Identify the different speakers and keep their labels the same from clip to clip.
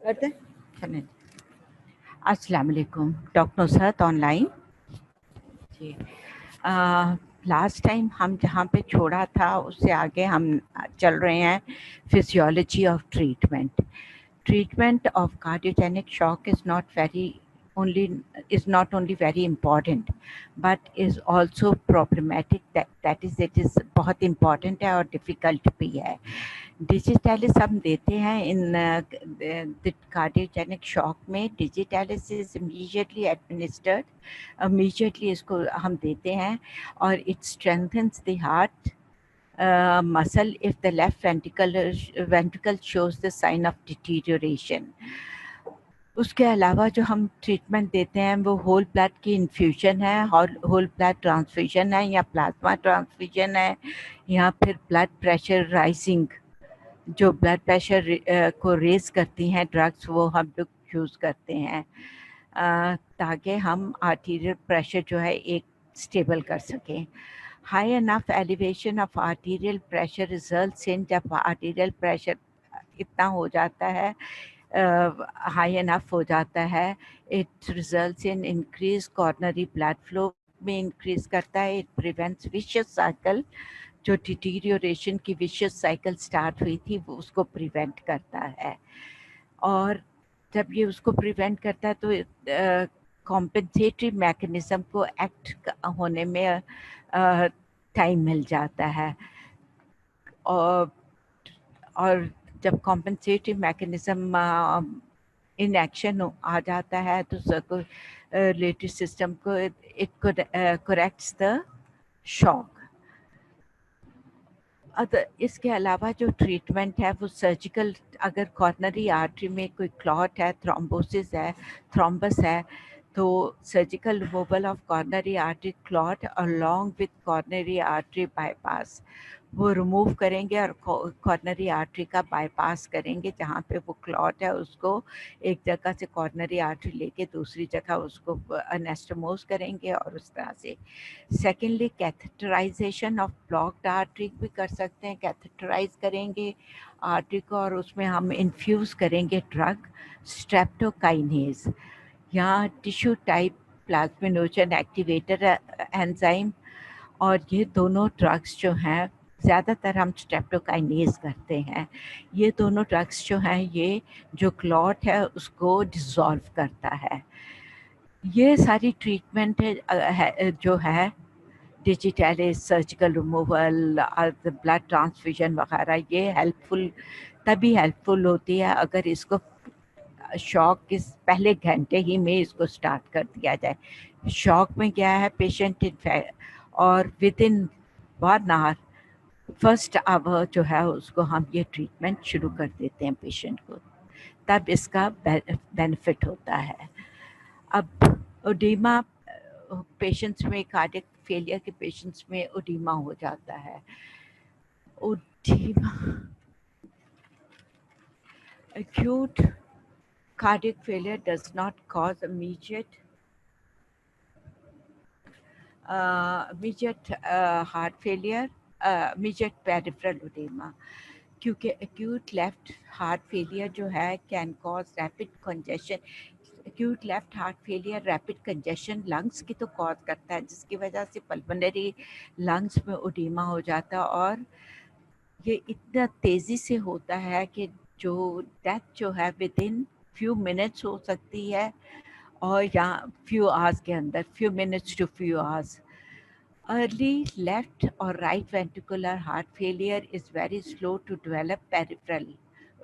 Speaker 1: करते चलें। अस्सलाम वालेकुम, डॉक्टर नुसरत ऑनलाइन जी। लास्ट टाइम हम जहाँ पे छोड़ा था उससे आगे हम चल रहे हैं physiology of treatment. Treatment of cardiogenic shock is not only very important but is also problematic, that is it is बहुत important है और difficult भी है। डिजिटैलिस हम देते हैं इन कार्डियोजेनिक शॉक में। Digitalis is immediately administered, immediately इसको हम देते हैं और it strengthens the heart muscle if the left ventricle shows the sign of deterioration. उसके अलावा जो हम ट्रीटमेंट देते हैं वो होल ब्लड की इन्फ्यूजन है, होल ब्लड ट्रांसफ्यूजन है या प्लाज्मा ट्रांसफ्यूजन है, या फिर ब्लड प्रेशर राइजिंग, जो ब्लड प्रेशर को रेज करती हैं ड्रग्स, वो हम लोग यूज़ करते हैं ताकि हम आर्टीरियल प्रेशर जो है एक स्टेबल कर सकें। High enough elevation of arterial pressure results in, जब आर्टीरियल प्रेशर इतना हो जाता है, हाई एनफ हो जाता है, it results in increase coronary blood flow में इंक्रीज करता है। इट प्रिवेंट्स विशियस साइकिल, जो डिटीरियोरेशन की विशियस साइकिल स्टार्ट हुई थी वो उसको प्रिवेंट करता है। और जब ये उसको प्रिवेंट करता है तो कॉम्पेंसेटरी मैकेनिज्म को एक्ट होने में टाइम मिल जाता है। और जब कॉम्पेंसेटरी मैकेनिज्म इन एक्शन आ जाता है तो सर्कुलेटरी सिस्टम को इट करेक्ट्स द शॉक। इसके अलावा जो ट्रीटमेंट है वो सर्जिकल, अगर कॉर्नरी आर्टरी में कोई क्लॉट है, थ्रोम्बोसिस है, थ्रोम्बस है, तो surgical removal of coronary artery clot along with coronary artery bypass, वो रिमूव करेंगे और कॉर्नरी आर्टरी का बाईपास करेंगे। जहाँ पे वो क्लॉट है उसको एक जगह से कॉर्नरी आर्टरी लेके दूसरी जगह उसको एनेस्टोमोस करेंगे और उस तरह से। Secondly catheterization of blocked artery भी कर सकते हैं, कैथेटराइज करेंगे आर्टरी को और उसमें हम इन्फ्यूज़ करेंगे ड्रग स्ट्रेप्टोकाइनेज या tissue type plasminogen activator enzyme. और ये दोनों ड्रग्स जो हैं, ज़्यादातर हम स्ट्रेप्टोकाइनेज करते हैं, ये दोनों ड्रग्स जो हैं ये जो क्लॉट है उसको डिसॉल्व करता है। ये सारी ट्रीटमेंट जो है digitalis, surgical removal, blood transfusion वगैरह, ये तभी हेल्पफुल होती है अगर इसको शॉक के पहले घंटे ही में इसको स्टार्ट कर दिया जाए। शॉक में क्या है, पेशेंट और within 1 hour, first hour जो है उसको हम ये ट्रीटमेंट शुरू कर देते हैं पेशेंट को, तब इसका बेनिफिट होता है। अब ओडीमा पेशेंट्स में, कार्डियक फेलियर के पेशेंट्स में ओडीमा हो जाता है। ओडीमा acute cardiac failure does not cause immediate heart failure, immediate peripheral edema, क्योंकि acute left heart failure जो है can cause rapid congestion। acute left heart failure rapid congestion lungs की तो कॉज करता है, जिसकी वजह से पल्मोनरी लंग्स में ओडीमा हो जाता है और ये इतना तेज़ी से होता है कि जो डेथ जो है विद इन फ्यू मिनट्स हो सकती है और या फ्यू आवर्स के अंदर, few minutes to few hours. Early left और right ventricular heart failure is very slow to develop peripheral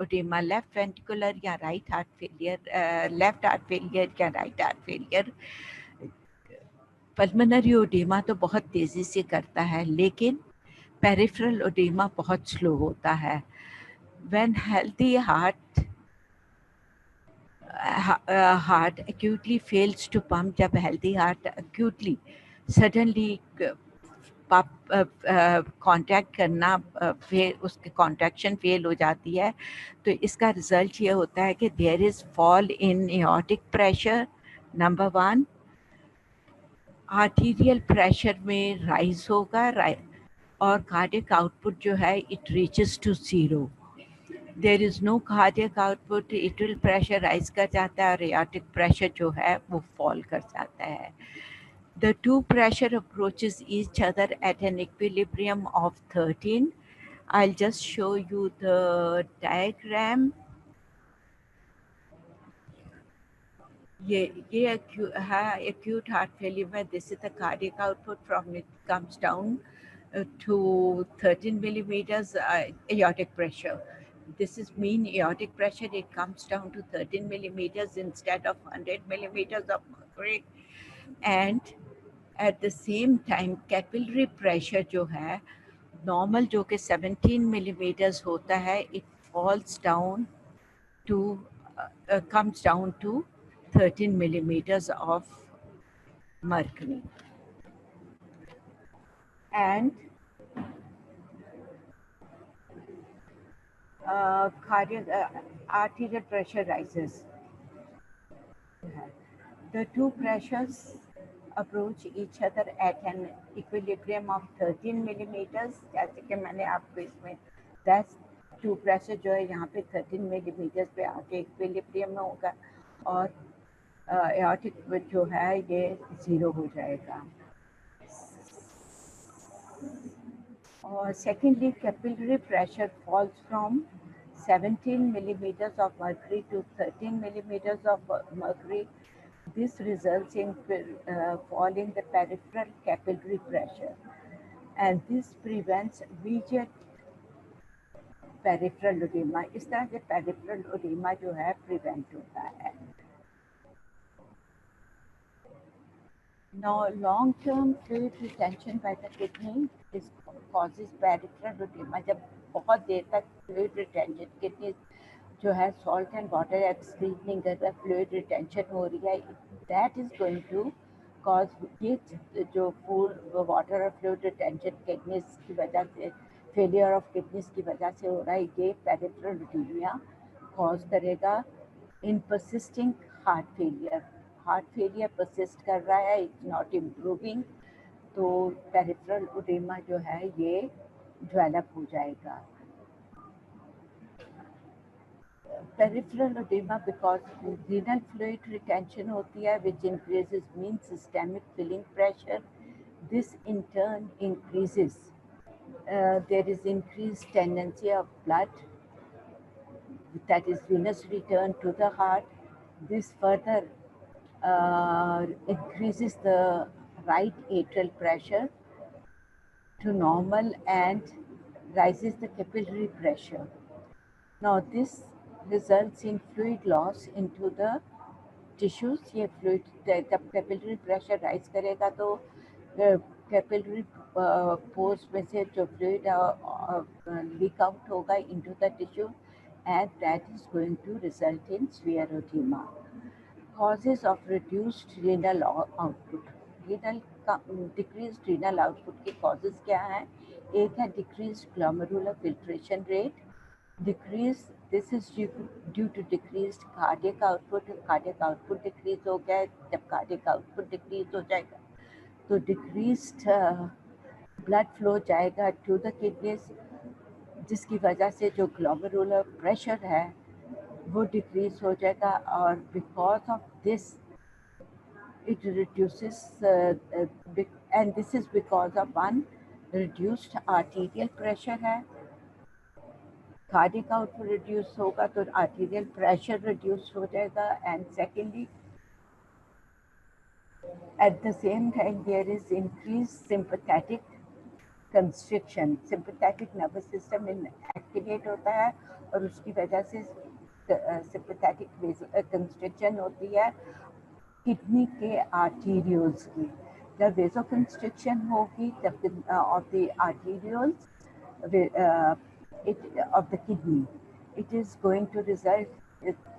Speaker 1: oedema. Left ventricular या right heart failure, left heart failure या right heart failure pulmonary oedema तो बहुत तेज़ी से करता है, लेकिन पेरिफेरल ओडेमा बहुत स्लो होता है। When healthy heart acutely fails to pump, जब healthy heart acutely suddenly contract करना उसके कॉन्ट्रैक्शन फेल हो जाती है, तो इसका रिजल्ट ये होता है कि there is fall in aortic pressure, number 1। Arterial pressure में राइज होगा और कार्डियक आउटपुट जो है it reaches to 0। There is no cardiac output, atrial pressure rise कर जाता है और एओर्टिक प्रेशर जो है वो फॉल कर जाता है. The two pressure approaches each other at an equilibrium of 13. I'll just show you the diagram. ये acute heart failure में this is the cardiac output from it comes down to 13 millimeters aortic pressure. This is mean aortic pressure. It comes down to 13 millimeters instead of 100 millimeters of mercury. And at the same time capillary pressure जो है normal जो कि 17 millimeters होता है, it falls down to comes down to 13 millimeters of mercury. And arterial pressure rises. The two pressures approach each other at an equilibrium of 13 millimeters. जैसे कि मैंने आपको इसमें 10 टू प्रेशर जो है यहाँ पे 13 millimeters पे आके इक्विलिब्रियम में होगा और एओर्टिक जो है ये 0 हो जाएगा. और secondly, capillary pressure falls from 17 millimeters of mercury to 13 millimeters of mercury. This results in falling the peripheral capillary pressure, and this prevents immediate peripheral edema. इस तरह से peripheral edema जो है prevent होता है. Now, long-term fluid retention by the kidney causes peripheral edema. जब बहुत देर तक fluid retention kidney जो है salt and water excrete नहीं करता, fluid retention हो रही है, that is going to cause ये जो food water और fluid retention kidneys की वजह से failure of kidneys की वजह से हो रहा है, ये peripheral edema cause करेगा in persisting heart failure. Heart failure persist कर रहा है, इट्स नॉट इम्प्रूविंग, तो पेरिफेरल एडेमा जो है ये डेवलप हो जाएगा. Peripheral oedema because renal fluid retention होती है which increases mean systemic filling pressure. This in turn increases there is increase tendency of blood that is venous return to the heart. This further increases the right atrial pressure to normal and rises the capillary pressure. Now this results in fluid loss into the tissues. ये fluid जब capillary pressure rise करेगा तो capillary pores में से जो fluid leak out होगा into the tissue, and that is going to result in severe edema. Causes of reduced renal output. Decreased renal output के causes क्या हैं? एक है decreased glomerular filtration rate. This is due to decreased cardiac output. Cardiac output decrease हो गया है. जब cardiac output decrease हो जाएगा तो decreased blood flow जाएगा to the kidneys, जिसकी वजह से जो glomerular pressure है वो डिक्रीज हो जाएगा. और because of this it reduces and this is because of one reduced arterial pressure है. कार्डियक आउटपुट रिड्यूस होगा तो आर्टीरियल प्रेशर रिड्यूस हो जाएगा. And secondly at the same time there is increase sympathetic constriction. Sympathetic nervous system activate होता है और उसकी वजह से सिंपैथेटिक कंस्ट्रिक्शन होती है किडनी के आर्टीरियल्स की. जब वेसो कंस्ट्रिक्शन होगी तब of the arterioles of the kidney, it is going to result,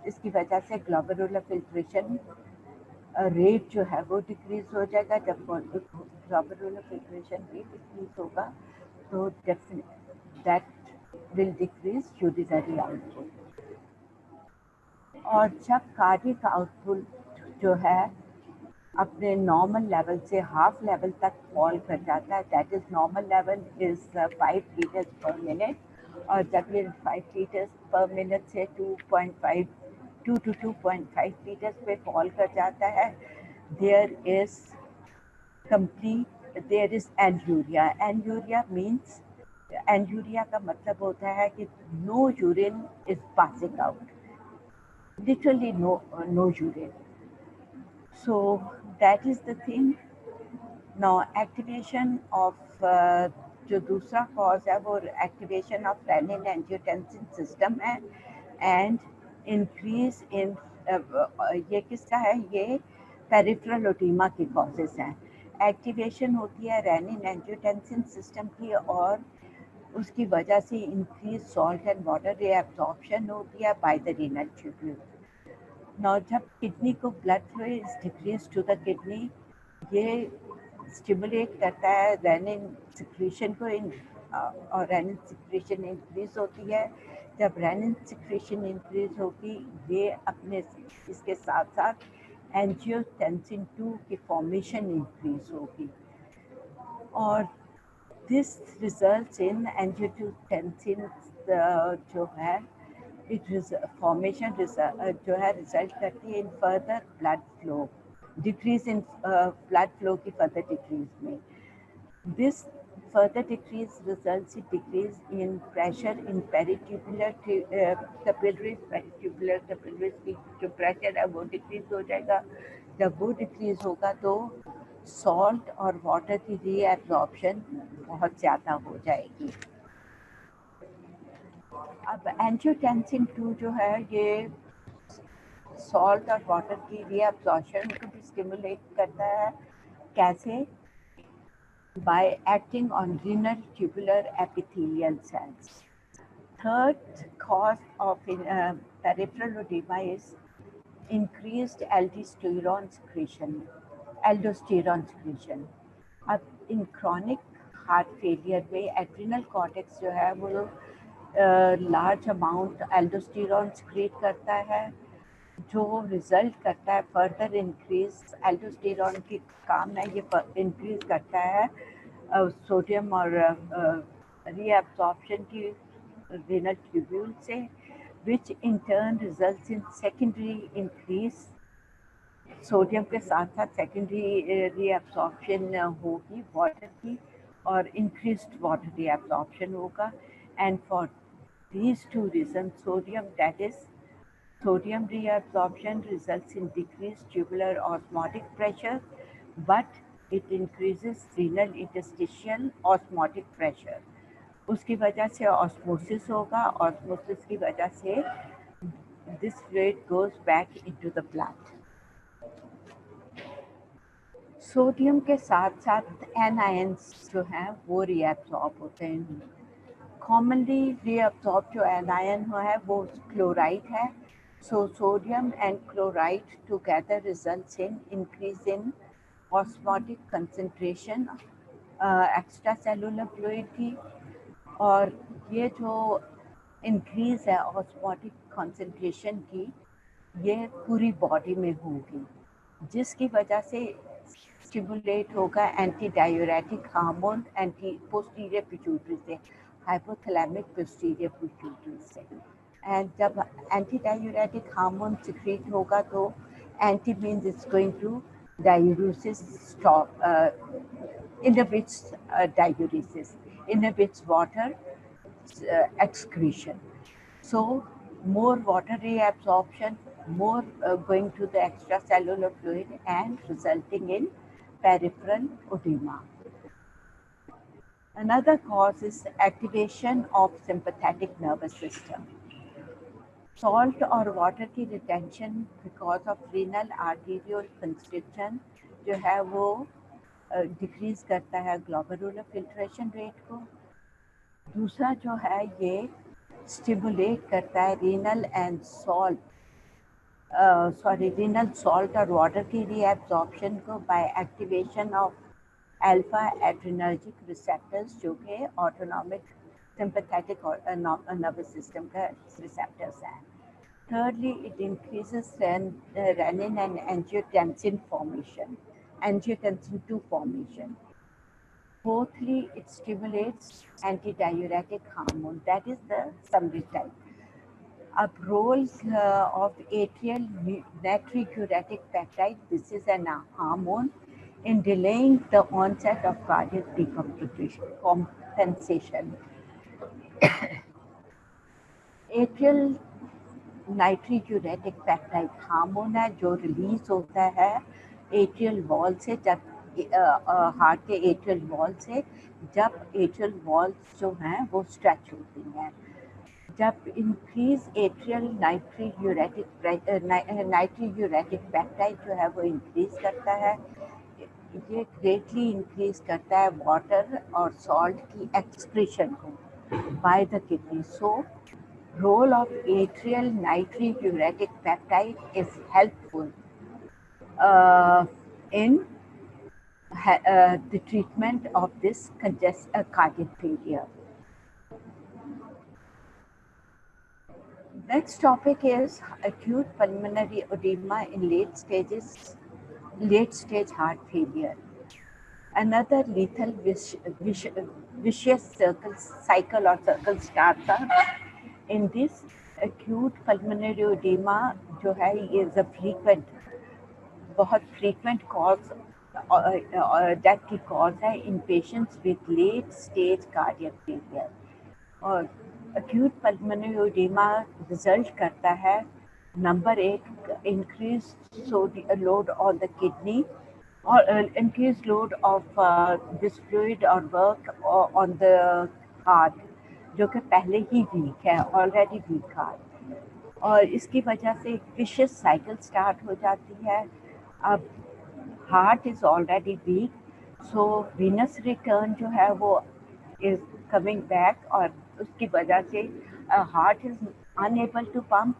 Speaker 1: इसकी वजह से ग्लोमेरुलर फिल्ट्रेशन रेट जो है वो डिक्रीज हो जाएगा. जब ग्लोमेरुलर फिल्ट्रेशन रेट डिक्रीज होगा तो that will decrease urinary output. और जब कार्डियक आउटपुट जो है अपने नॉर्मल लेवल से हाफ लेवल तक फॉल कर जाता है, that is normal level is 5 litres पर मिनट, और जब ये 5 लीटर्स पर मिनट से 2 to 2.5 लीटर्स पे फॉल कर जाता है, there is anuria. Anuria means, anuria का मतलब होता है कि no urine is passing out, literally no urine. So that is the thing. Now activation of जो दूसरा कॉज है वो activation of renin angiotensin system है एंड इंक्रीज इन, ये किसका है, ये पेरिफेरल ओडीमा के कॉजेज हैं। एक्टिवेशन होती है रेनिन एंजियोटेंसिन सिस्टम की और उसकी वजह से increase salt and water reabsorption होती है by the renal tubule. Now जब किडनी को blood flow is decrease to the kidney, ये स्टिमुलेट करता है रेनिन सिक्रीशन को और रेनिन सिक्रीशन इंक्रीज होती है। जब रेनिन सिक्रीशन इंक्रीज होगी, ये अपने इसके साथ साथ एंजियोटेंसिन 2 की फॉर्मेशन इंक्रीज होगी और दिस रिजल्ट्स इन एंजियोटेंसिन जो है फॉर्मेशन जो है रिजल्ट करती है in further blood flow, decrease in blood flow की फर्दर डिक्रीज में। This further decrease results in decrease in pressure in peritubular capillaries। peritubular capillaries की जो प्रेशर है वो डिक्रीज हो जाएगा। जब वो डिक्रीज होगा तो सॉल्ट और वाटर की रीएब्जॉर्प्शन बहुत ज़्यादा हो जाएगी। अब एंजियोटेंसिन 2 जो है ये सॉल्ट और वाटर की रीएब्जॉर्प्शन को भी स्टिमुलेट करता है। कैसे? by acting on renal tubular epithelial cells. Third cause of peripheral edema is increased aldosterone secretion. अब इन chronic heart failure में adrenal cortex जो है वो large amount aldosterone secrete करता है, जो रिजल्ट करता है फर्दर इंक्रीज। एल्डोस्टेरॉन की काम है ये इंक्रीज करता है सोडियम और रीअब्जॉर्प्शन की रेनल ट्यूब्यूल से, which in turn results in secondary increase. Sodium के साथ साथ सेकेंडरी रीअब्जॉर्प्शन होगी वाटर की और इंक्रीज्ड वाटर रीअब्जॉर्प्शन होगा। And for these two reasons, sodium reabsorption results in decreased tubular osmotic pressure, but it increases renal interstitial osmotic pressure। उसकी वजह से ऑस्मोसिस होगा, ऑस्मोसिस की वजह से this fluid goes back into the blood। Sodium के साथ साथ एनायंस जो हैं वो रीअब्सॉर्ब होते हैं। कॉमनली रीअब्सॉर्ब जो एनायन है वो क्लोराइड है। So sodium and chloride together results in increase in osmotic concentration extracellular fluid की, और ये जो इंक्रीज है ऑस्मोटिक कंसंट्रेशन की ये पूरी बॉडी में होगी, जिसकी वजह से स्टिमुलेट होगा anti diuretic hormone anti posterior pituitary से, हाइपोथैलेमिक पोस्टीरियर पिट्यूटरी से। एंड जब एंटी डायूरेटिक हार्मोन सिक्रीट होगा तो anti means it's going to diuresis stop, inhibits diuresis, inhibits water excretion. So more water reabsorption, more going to the extracellular fluid and resulting in peripheral edema. Another cause is activation of sympathetic nervous system. Salt और water की retention because of renal arterial constriction जो है वो decrease करता है glomerular filtration rate को। दूसरा जो है ये स्टिमुलेट करता है रीनल सॉल्ट और वाटर की रीएब्जॉर्प्शन को by activation of alpha adrenergic receptors जो कि ऑटोनॉमिक सिंपैथेटिक और नर्वस सिस्टम का रिसेप्टर्स हैं। Thirdly, it increases renin and angiotensin 2 formation. Fourthly, it stimulates antidiuretic hormone. That is the summary type. A role of atrial natriuretic peptide. This is an hormone in delaying the onset of cardiac compensation. Atrial natriuretic peptide hormone है जो release होता है atrial wall से, जब heart के atrial wall से, जब atrial walls जो हैं वो स्ट्रेच होती हैं। जब इंक्रीज एट्रियल नाइट्रिक्यूरेटिक पेप्टाइड जो है वो इंक्रीज करता है, ये ग्रेटली इंक्रीज करता है वाटर और सॉल्ट की एक्सक्रीशन को by the kidney. So role of atrial natriuretic peptide is helpful in the treatment of this cardiac failure. Next topic is acute pulmonary edema in late stage heart failure. Another lethal vicious cycle or circle starts up. In this acute pulmonary edema जो है ये is a बहुत frequent cause death की cause है in patients with late stage cardiac failure. और acute pulmonary edema result करता है number एक, increased load on the kidney or increased load of this fluid or work on the heart जो कि पहले ही week है, ऑलरेडी वीक हार्ट, और इसकी वजह से विशियस साइकिल स्टार्ट हो जाती है। अब heart is already weak, so venous return जो है वो इज़ कमिंग बैक, और उसकी वजह से heart is unable to pump.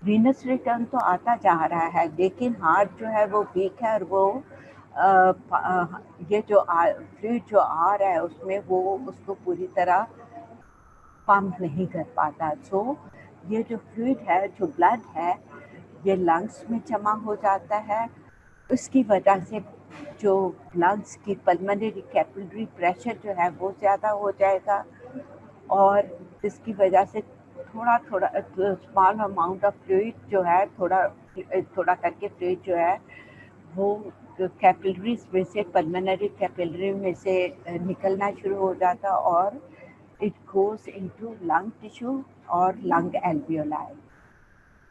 Speaker 1: Venous return तो आता जा रहा है लेकिन हार्ट जो है वो वीक है, और वो ये जो फ्लूइड जो आ रहा है उसमें वो उसको पूरी तरह पंप नहीं कर पाता। सो ये जो फ्लूइड है, जो ब्लड है, ये लंग्स में जमा हो जाता है। उसकी वजह से जो लंग्स की पल्मोनरी कैपिलरी प्रेशर जो है वो ज़्यादा हो जाएगा, और इसकी वजह से थोड़ा थोड़ा स्मॉल अमाउंट ऑफ फ्लूइड जो है, थोड़ा थोड़ा करके फ्लूइड जो है वो कैपिलरीज में से, पल्मोनरी कैपिलरी में से निकलना शुरू हो जाता, और it goes into lung tissue और lung alveoli.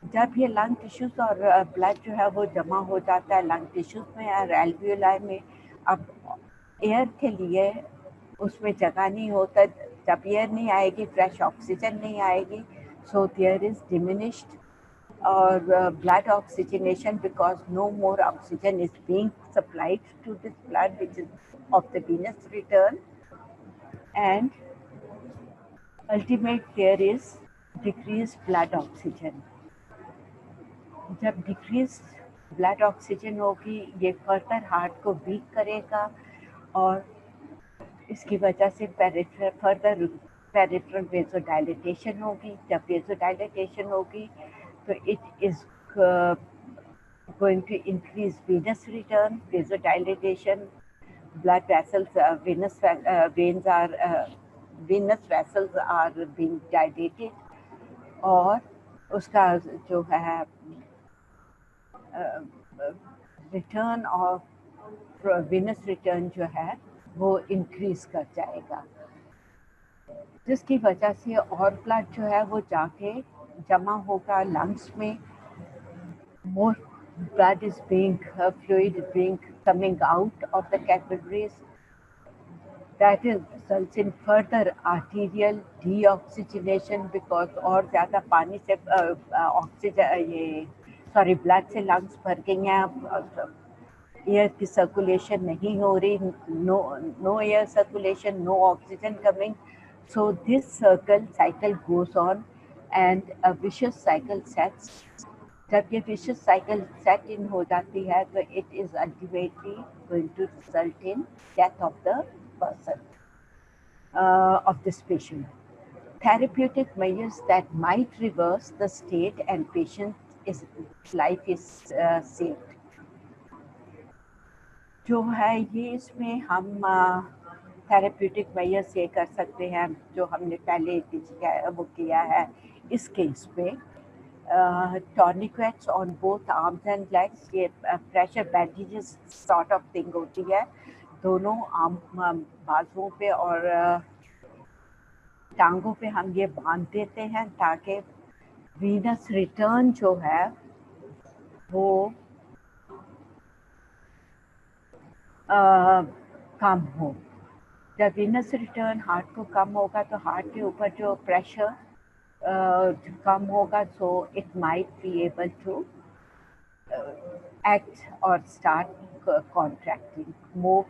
Speaker 1: जब ये lung tissues और blood जो है वो जमा हो जाता है lung tissues में और alveoli में, अब एयर के लिए उसमें जगह नहीं होता। जब एयर नहीं आएगी, फ्रेश ऑक्सीजन नहीं आएगी, so there is diminished or blood oxygenation because no more oxygen is being supplied to this blood which is of the venous return, and ultimate there is decreased blood oxygen. जब decreased blood oxygen होगी, ये further heart को week करेगा, और इसकी वजह से further peripheral वेसोडाइलेटेशन होगी। जब वेसोडाइलेटेशन होगी तो it is going to increase venous return, vasodilation, blood vessels, venous vessels are being dilated, और उसका जो है रिटर्न ऑफ वेनस रिटर्न जो है वो इंक्रीज कर जाएगा, जिसकी वजह से और ब्लड जो है वो जाके जमा होगा लंग्स में। मोर blood is being fluid is being coming out of the capillaries, that is results in further arterial deoxygenation because और ज़्यादा पानी से ऑक्सीजन ये ब्लड से लंग्स भर गई हैं, एयर की सर्कुलेशन नहीं हो रही, no air circulation, no oxygen coming, so this cycle goes on and a vicious cycle sets. जब ये विशियस साइकिल सेट इन हो जाती है तो it is ultimately going to result in death of the person, of this patient. Therapeutic measures that might reverse the state and patient's life is saved. जो है ये इसमें हम थेरेप्यूटिक मेजर्स ये कर सकते हैं जो हमने पहले वो किया है इस केस पे। Tourniquets on both arms and legs, ये pressure bandages sort of thing होती है दोनों बाजुओं पे और टांगों पे हम ये बांध देते हैं ताकि वीनस रिटर्न जो है वो कम हो। जब वीनस रिटर्न हार्ट को कम होगा तो हार्ट के ऊपर जो प्रेशर कम होगा, so it might be able to act or start contracting more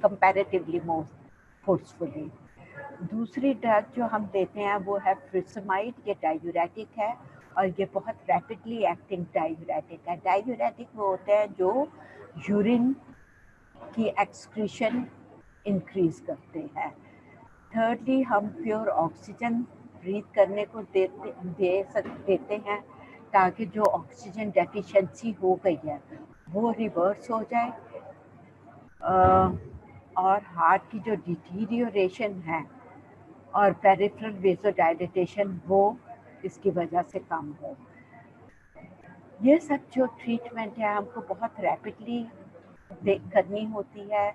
Speaker 1: comparatively more forcefully. दूसरी ड्रग जो हम देते हैं वो है फ्रिसमाइड, ये डायूरेटिक है और ये बहुत रैपिडली एक्टिंग डायूरेटिक है। डायूरेटिक वो होते हैं जो यूरिन की एक्सक्रीशन इंक्रीज करते हैं। थर्डली हम प्योर ऑक्सीजन ब्रीथ करने को देते हैं ताकि जो ऑक्सीजन डेफिशिएंसी हो गई है वो रिवर्स हो जाए और हार्ट की जो डिटीरियोरेशन है और पेरिफेरल वेसोडाइलेटेशन वो इसकी वजह से कम हो। ये सब जो ट्रीटमेंट है हमको बहुत रैपिडली करनी होती है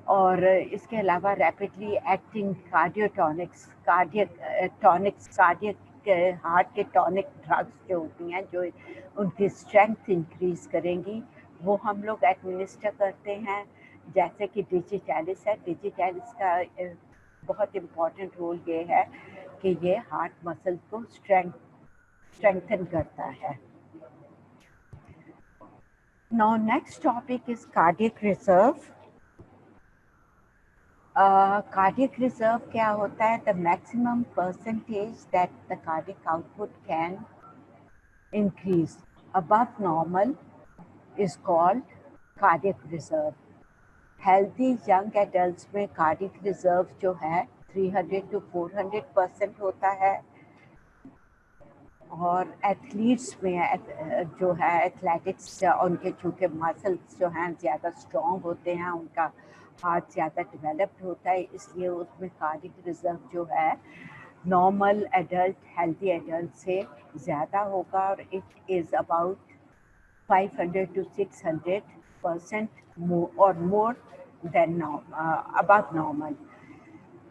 Speaker 1: और इसके अलावा रैपिडली एक्टिंग कार्डियोटॉनिक्स कार्डियक हार्ट के टॉनिक ड्रग्स जो होती हैं जो उनकी स्ट्रेंथ इंक्रीज करेंगी वो हम लोग एडमिनिस्टर करते हैं, जैसे कि डिजिटैलिस है। डिजिटैलिस का बहुत इम्पॉर्टेंट रोल ये है कि ये हार्ट मसल को स्ट्रेंथन करता है। Now next topic is cardiac reserve. Cardiac reserve क्या होता है? The maximum percentage that the cardiac output can increase above normal is called cardiac reserve. Healthy young adults में कार्डियक रिजर्व जो है 300 to 400% होता है और एथलीट्स में जो है एथलेटिक्स उनके चूँकि मसल्स जो हैं ज़्यादा स्ट्रॉन्ग होते हैं, उनका हार्ट ज़्यादा डेवलप्ड होता है, इसलिए उसमें कार्डियक रिजर्व जो है नॉर्मल एडल्ट हेल्थी एडल्ट से ज़्यादा होगा और it is about 500 to 600% more than above normal.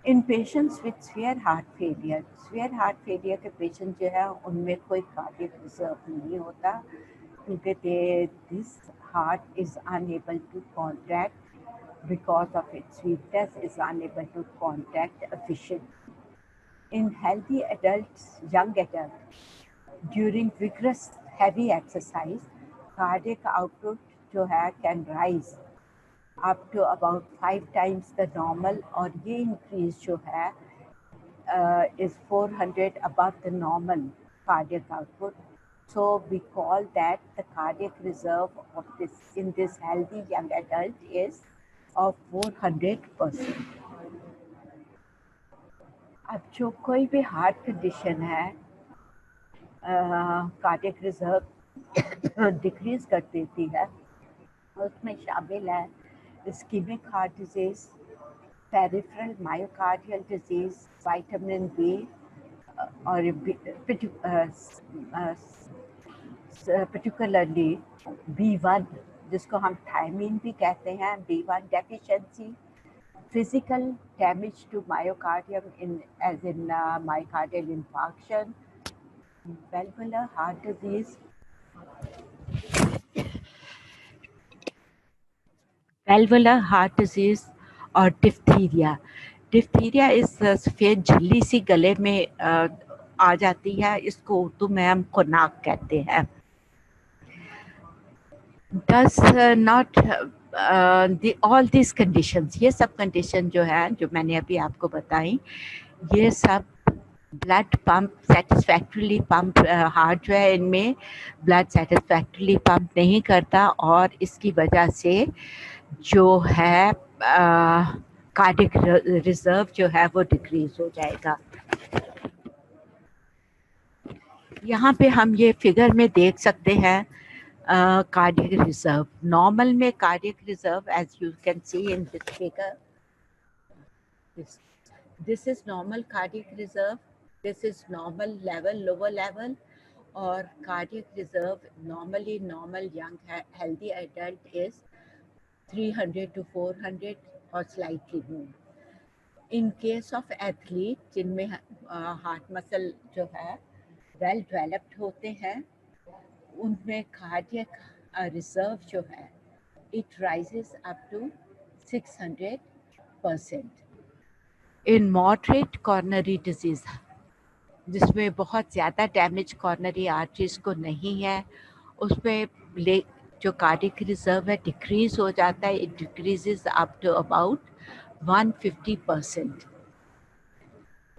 Speaker 1: In patients with severe heart failure के पेशेंट जो है उनमें कोई कार्डियक रिजर्व नहीं होता क्योंकि this heart is unable to contract because of its weakness, is unable to contract efficiently. In healthy adults, young adults, during vigorous heavy exercise, cardiac output जो है can rise up to about 5 times the normal और ये increase जो है is 400 above the normal cardiac output. So we call that the cardiac reserve of in this healthy young adult is of 400%. अब जो कोई भी हार्ट कंडीशन है cardiac reserve decrease कर देती है, उसमें शामिल है ischaemic heart disease, peripheral myocardial disease, vitamin B और पर्टिकुलरली B1 जिसको हम थायमीन भी कहते हैं, B1 deficiency, physical damage to myocardium as in myocardial infarction, valvular heart disease, और डिप्थीरिया। डिप्थीरिया इस सफ़ेद झिल्ली सी गले में आ जाती है, इसको उर्दू में हम खुनाक कहते हैं। Does not all these conditions, ये सब कंडीशन जो है जो मैंने अभी आपको बताई, ये सब ब्लड पंप सेटिस्फैक्टरली पंप हार्ट जो है इनमें ब्लड सेटिस्फैक्टरली पंप नहीं करता और इसकी वजह से जो है कार्डियक रिजर्व जो है वो डिक्रीज हो जाएगा। यहाँ पे हम ये फिगर में देख सकते हैं cardiac reserve. Normal में cardiac reserve, as you can see in this figure, This is normal cardiac reserve. This is normal level, lower level. Or cardiac reserve, normally normal young healthy adult is 300 to 400 or slightly more. In case of athlete जिनमें heart muscle जो है well developed होते हैं, उनमें cardiac reserve जो है it rises up to 600%. In moderate coronary disease, जिसमें बहुत ज़्यादा डैमेज कॉर्नरी आर्टरीज को नहीं है, उसमें जो कार्डियक रिजर्व है डिक्रीज हो जाता है. It decreases up to about 150%.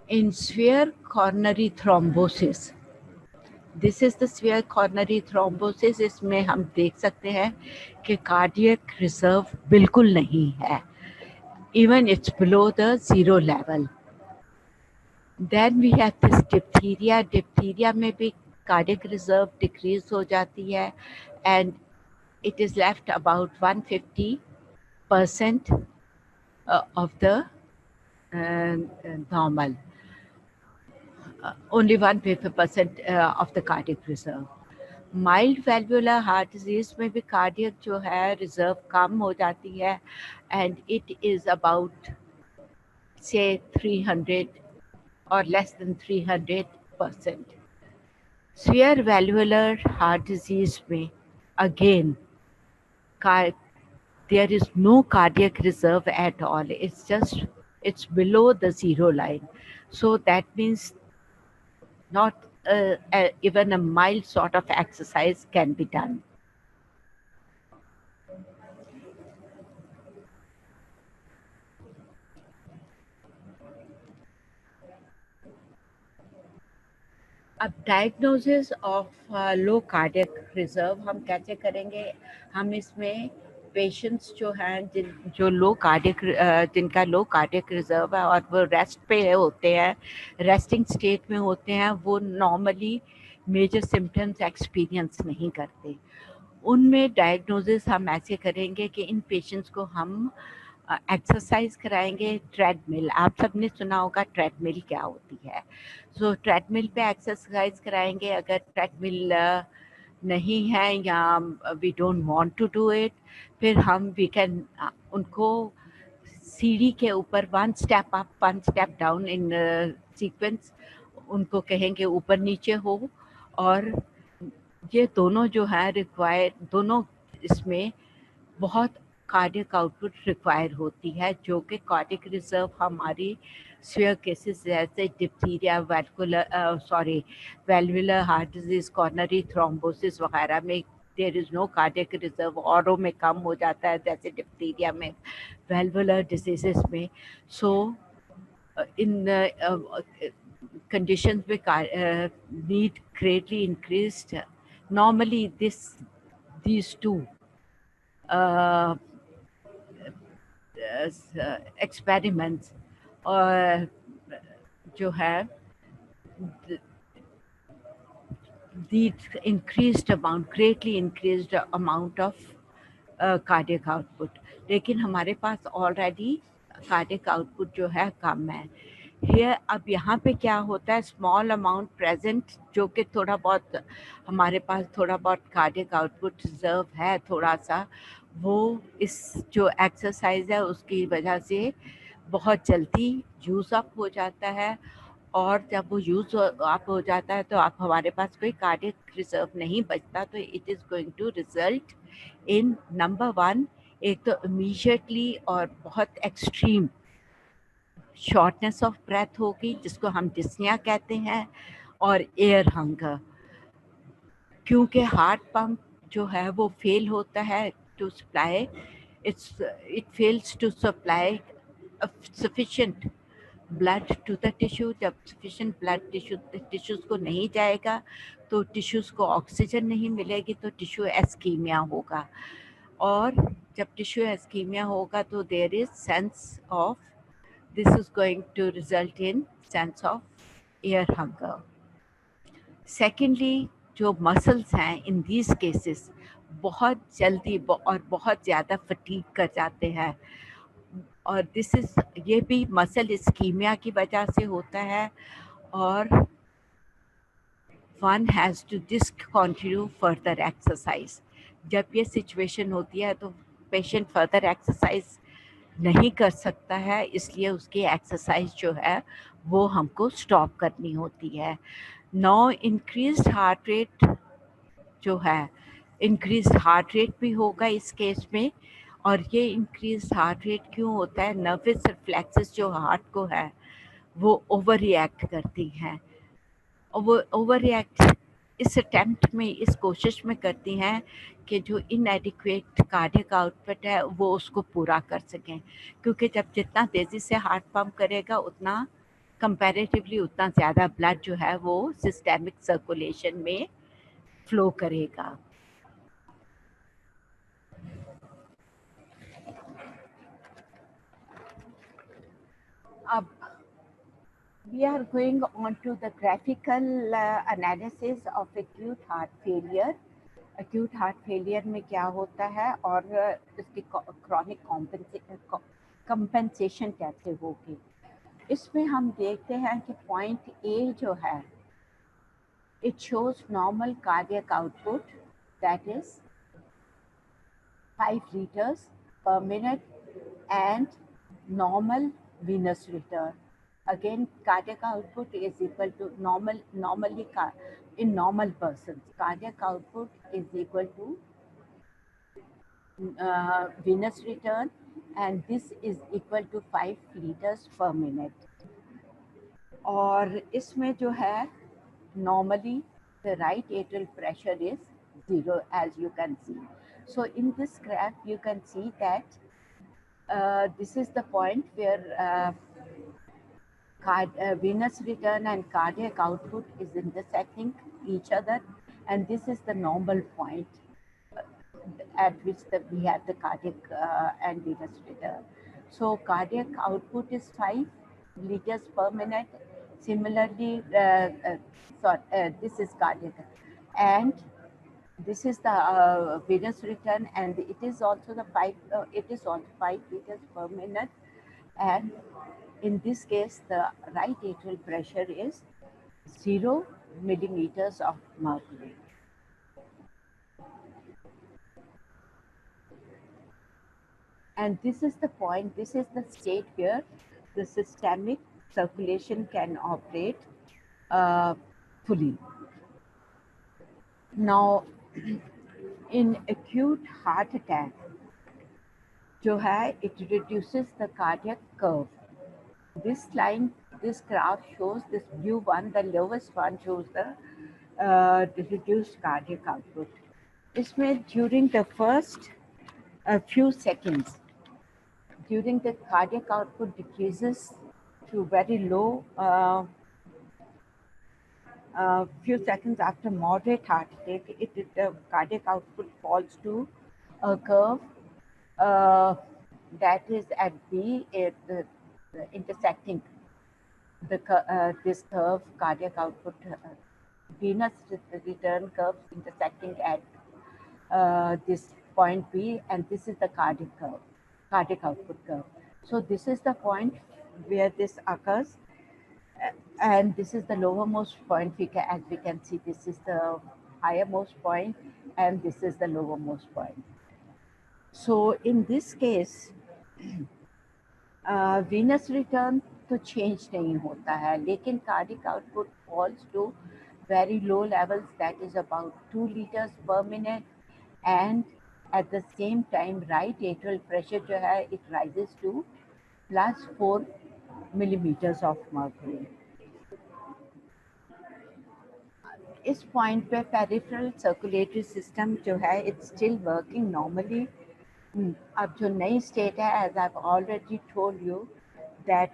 Speaker 1: In severe coronary thrombosis, this is the severe coronary thrombosis, इसमें हम देख सकते हैं कि कार्डियक रिजर्व बिल्कुल नहीं है, even it's below the zero level. Then we have this diphtheria. Diphtheria में भी कार्डियक रिजर्व डिक्रीज हो जाती है and it is left about 150% of the normal, only 150% of the cardiac reserve. Mild valvular heart disease में भी cardiac जो है reserve कम हो जाती है एंड इट इज़ अबाउट से 300 or less than 300%. Severe valvular heart disease में again there is no cardiac reserve at all. It's below the zero line. So that means not even a mild sort of exercise can be done. अब diagnosis of low cardiac reserve हम कैसे करेंगे? हम इसमें patients जो हैं जो low cardiac जिनका लो कार्डियक रिजर्व है और वो रेस्ट पे होते हैं, रेस्टिंग स्टेट में होते हैं, वो नॉर्मली मेजर सिम्टम्स एक्सपीरियंस नहीं करते. उनमें डायग्नोसिस हम ऐसे करेंगे कि इन पेशेंट्स को हम एक्सरसाइज कराएंगे. ट्रेडमिल, आप सबने सुना होगा ट्रेडमिल क्या होती है. सो ट्रेडमिल पे एक्सरसाइज कराएंगे. अगर ट्रेडमिल नहीं है या we don't want to do it, फिर हम वी कैन उनको सीढ़ी के ऊपर 1 step up 1 step down in sequence उनको कहेंगे ऊपर नीचे हो. और ये दोनों जो है रिक्वायर, दोनों इसमें बहुत कार्डियक आउटपुट रिक्वायर होती है, जो कि कार्डियक रिजर्व हमारी स्वेयर केसेस जैसे diphtheria, valvular heart disease, coronary thrombosis वगैरह में there is no cardiac reserve. औरों में कम हो जाता है जैसे डिप्थीरिया में, वेल्वुलर डिजीजेस में. सो इन conditions with need greatly increased. Normally these two experiments जो है the greatly increased amount of cardiac output. लेकिन हमारे पास ऑलरेडी कार्डियक आउटपुट जो है कम है. Here, अब यहाँ पे क्या होता है, स्मॉल अमाउंट प्रेजेंट, जो कि थोड़ा बहुत हमारे पास थोड़ा बहुत कार्डियक आउटपुट रिजर्व है थोड़ा सा, वो इस जो एक्सरसाइज है उसकी वजह से बहुत जल्दी यूज़ अप हो जाता है. और जब वो यूज़ अप हो जाता है तो आप हमारे पास कोई कार्डियक रिजर्व नहीं बचता. तो it is going to result in number 1, एक तो इमीडिएटली और बहुत एक्सट्रीम शॉर्टनेस ऑफ ब्रेथ होगी, जिसको हम डिस्निया कहते हैं, और एयर हंगर, क्योंकि हार्ट पंप जो है वो फेल होता है to supply, it fails to supply sufficient blood to the tissue. जब सफिशिएंट ब्लड टिश्यूज़ को नहीं जाएगा तो टिश्यूज़ को ऑक्सीजन नहीं मिलेगी, तो टिश्यू एस्कीमिया होगा. और जब टिश्यू एस्कीमिया होगा तो there is sense of, this is going to result in sense of air hunger. Secondly, जो muscles हैं in these cases बहुत जल्दी और बहुत ज़्यादा फटीग कर जाते हैं. और ये भी मसल इस्कीमिया की वजह से होता है, और one has to discontinue further exercise. जब ये सिचुएशन होती है तो पेशेंट फर्दर एक्सरसाइज नहीं कर सकता है, इसलिए उसकी एक्सरसाइज जो है वो हमको स्टॉप करनी होती है। नो इंक्रीज्ड हार्ट रेट जो है, इंक्रीज हार्ट रेट भी होगा इस केस में। और ये इंक्रीज हार्ट रेट क्यों होता है? नर्वस रिफ्लेक्सेस जो हार्ट को है वो ओवर रिएक्ट करती हैं, और वो ओवर रिएक्ट इस अटेम्प्ट में, इस कोशिश में करती हैं कि जो इनएडिक्वेट कार्डियक आउटपुट है वो उसको पूरा कर सकें, क्योंकि जब जितना तेज़ी से हार्ट पंप करेगा उतना कंपैरेटिवली उतना ज़्यादा ब्लड जो है वो सिस्टेमिक सर्कुलेशन में फ्लो करेगा। अब we are going on to the graphical analysis of acute heart failure. acute heart failure में क्या होता है और इसकी chronic compensation कैसे होगी। इसमें हम देखते हैं कि पॉइंट ए जो है, it shows normal cardiac output, that is 5 liters per minute, and normal venous return. Again, cardiac output is equal to normally in normal persons, cardiac output is equal to venous return, and this is equal to 5 liters per minute. और इसमें जो है normally the right atrial pressure is 0, as you can see. So in this graph you can see that this is the point where venous return and cardiac output is intersecting each other, and this is the normal point at which we have the cardiac and venous return. So cardiac output is 5 liters per minute. Similarly, this is cardiac, and this is the venous return, and it is also the 5. It is also 5 liters per minute, and in this case, the right atrial pressure is 0 millimeters of mercury. And this is the point, this is the state where the systemic circulation can operate fully. Now, in acute heart attack, जो है, it reduces the cardiac curve. This line, this graph shows, this blue one, the lowest one shows the reduced cardiac output. इसमें during the first few seconds, during the cardiac output decreases to very low, few seconds after moderate heart attack, the cardiac output falls to a curve that is at B, intersecting this curve, cardiac output, venous return curve intersecting at this point B, and this is the cardiac curve, cardiac output curve. So this is the point where this occurs, and this is the lowermost point. As we can see, this is the highermost point, and this is the lowermost point. So in this case, venous return तो change नहीं होता है, लेकिन cardiac output falls to very low levels, that is about 2 liters per minute, and at the same time right atrial pressure जो है it rises to +4 millimeters of mercury. इस point पे peripheral circulatory system जो है it's still working normally. अब जो नई state है, as I have already told you that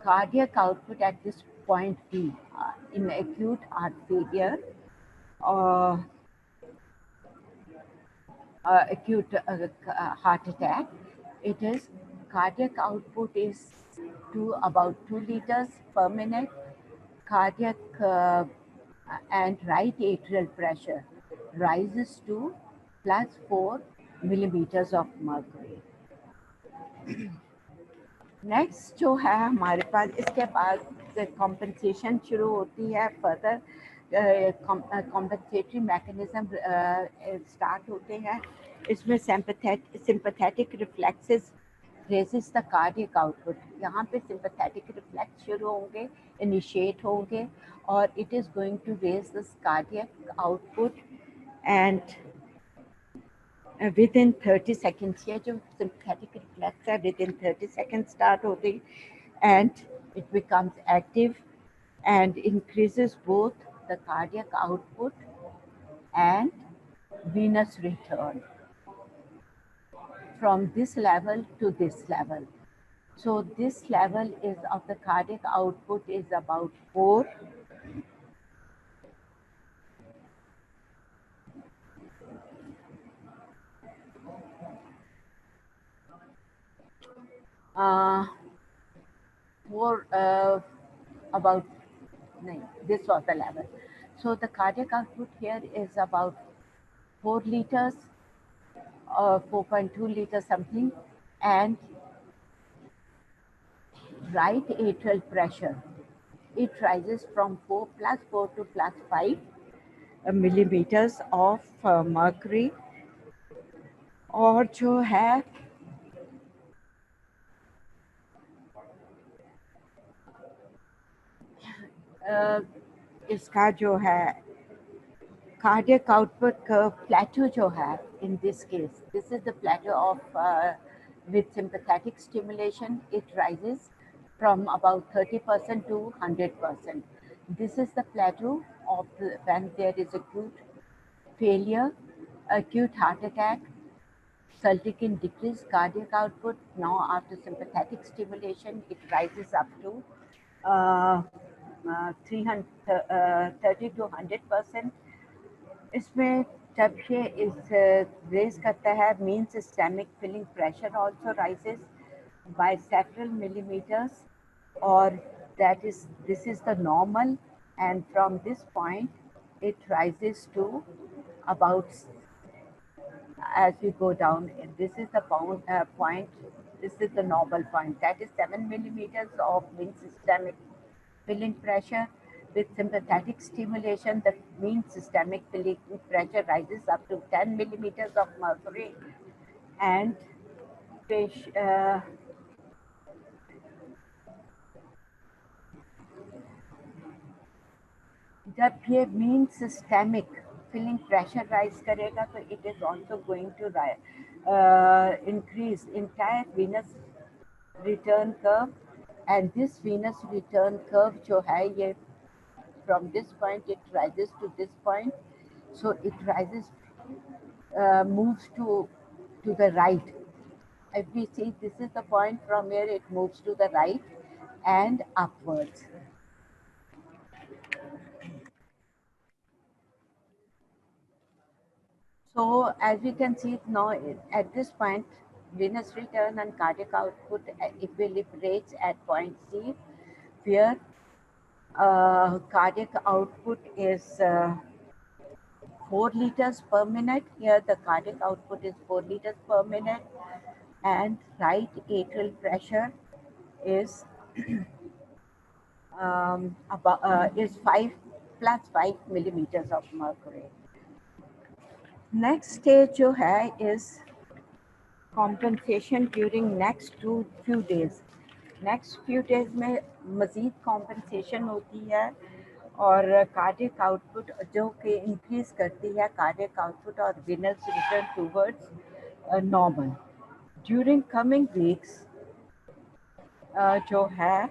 Speaker 1: cardiac output at this point B in acute heart failure or acute heart attack, it is cardiac output is to about 2 liters per minute. Cardiac and right atrial pressure rises to +4 millimeters of mercury. Next जो है हमारे पास, इसके बाद compensation शुरू होती है, further compensatory mechanism start होते हैं। इसमें sympathetic reflexes raises the cardiac output. यहाँ पे सिंपैथेटिक रिफ्लेक्स शुरू होंगे, इनिशिएट होंगे, और it is going to raise this cardiac output and within 30 seconds, ये जो sympathetic reflex है within 30 seconds start होती, and it becomes active and increases both the cardiac output and venous return from this level to this level. So this level is of the cardiac output is about 4. Uh, for about no, this was the level. So the cardiac output here is about 4 liters or 4.2 liters something, and right atrial pressure, it rises from 4 plus 4 to plus 5 millimeters of mercury, और जो है इसका जो है cardiac output curve plateau जो है, in this case this is the plateau of with sympathetic stimulation, it rises from about 30% to 100%. This is the plateau of when there is acute failure, acute heart attack, resulting in decreased cardiac output. Now after sympathetic stimulation it rises up to 30 to 100%. इसमें जब ये इस raise करता है, mean systemic filling pressure also rises by several millimeters, or this is the normal, and from this point it rises to about, as we go down, this is the point, this is the normal point, that is 7 millimeters of mean systemic filling pressure. With sympathetic stimulation, the mean systemic filling pressure rises up to 10 millimeters of mercury, and fish, जब ये mean systemic filling pressure rise करेगा, तो it is also going to increase entire venous return curve, and this venous return curve जो है ये from this point it rises to this point, so it rises, moves to the right. If we see, this is the point from where it moves to the right and upwards. So as we can see now, at this point, venous return and cardiac output equilibrates at point C, where cardiac output is 4 liters per minute. Here the cardiac output is 4 liters per minute, and right atrial pressure is is 5 plus 5 millimeters of mercury. Next stage जो है is compensation during next few days. Next few days में मज़ीद compensation होती है, और cardiac output जो कि increase करती है कार्डियक आउटपुट और venous return towards normal. During coming weeks जो है